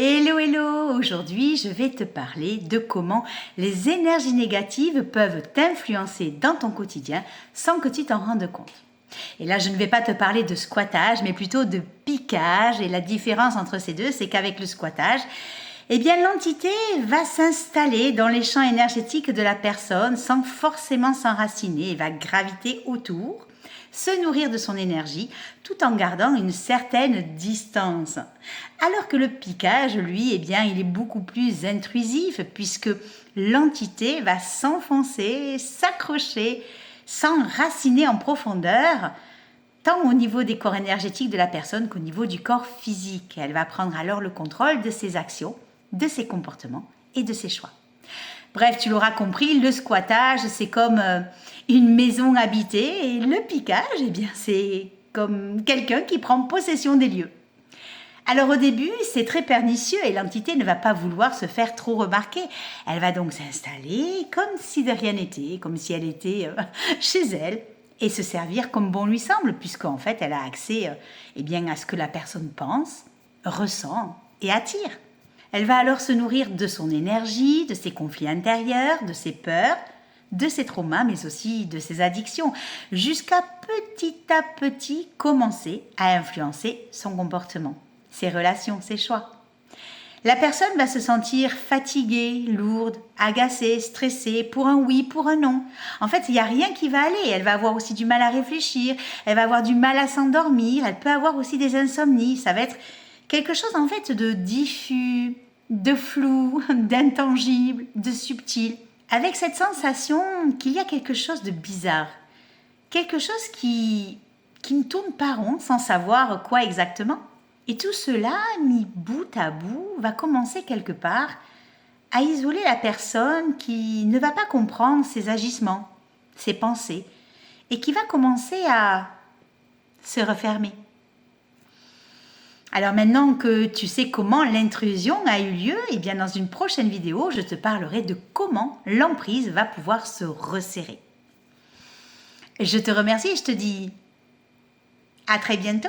Hello, hello! Aujourd'hui, je vais te parler de comment les énergies négatives peuvent t'influencer dans ton quotidien sans que tu t'en rendes compte. Et là, je ne vais pas te parler de squattage, mais plutôt de piquage. Et la différence entre ces deux, c'est qu'avec le squattage, eh bien, l'entité va s'installer dans les champs énergétiques de la personne sans forcément s'enraciner et va graviter autour, se nourrir de son énergie tout en gardant une certaine distance. Alors que le piquage, lui, eh bien, il est beaucoup plus intrusif puisque l'entité va s'enfoncer, s'accrocher, s'enraciner en profondeur, tant au niveau des corps énergétiques de la personne qu'au niveau du corps physique. Elle va prendre alors le contrôle de ses actions, de ses comportements et de ses choix. Bref, tu l'auras compris, le squattage, c'est comme une maison habitée et le piquage, eh bien, c'est comme quelqu'un qui prend possession des lieux. Alors au début, c'est très pernicieux et l'entité ne va pas vouloir se faire trop remarquer. Elle va donc s'installer comme si de rien n'était, comme si elle était chez elle et se servir comme bon lui semble, puisqu'en fait, elle a accès eh bien, à ce que la personne pense, ressent et attire. Elle va alors se nourrir de son énergie, de ses conflits intérieurs, de ses peurs, de ses traumas, mais aussi de ses addictions, jusqu'à petit à petit commencer à influencer son comportement, ses relations, ses choix. La personne va se sentir fatiguée, lourde, agacée, stressée, pour un oui, pour un non. En fait, il n'y a rien qui va aller. Elle va avoir aussi du mal à réfléchir, elle va avoir du mal à s'endormir, elle peut avoir aussi des insomnies. Ça va être quelque chose en fait de diffus, de flou, d'intangible, de subtil, avec cette sensation qu'il y a quelque chose de bizarre, quelque chose qui ne tourne pas rond sans savoir quoi exactement. Et tout cela, mis bout à bout, va commencer quelque part à isoler la personne qui ne va pas comprendre ses agissements, ses pensées, et qui va commencer à se refermer. Alors maintenant que tu sais comment l'intrusion a eu lieu, eh bien dans une prochaine vidéo, je te parlerai de comment l'emprise va pouvoir se resserrer. Je te remercie et je te dis à très bientôt.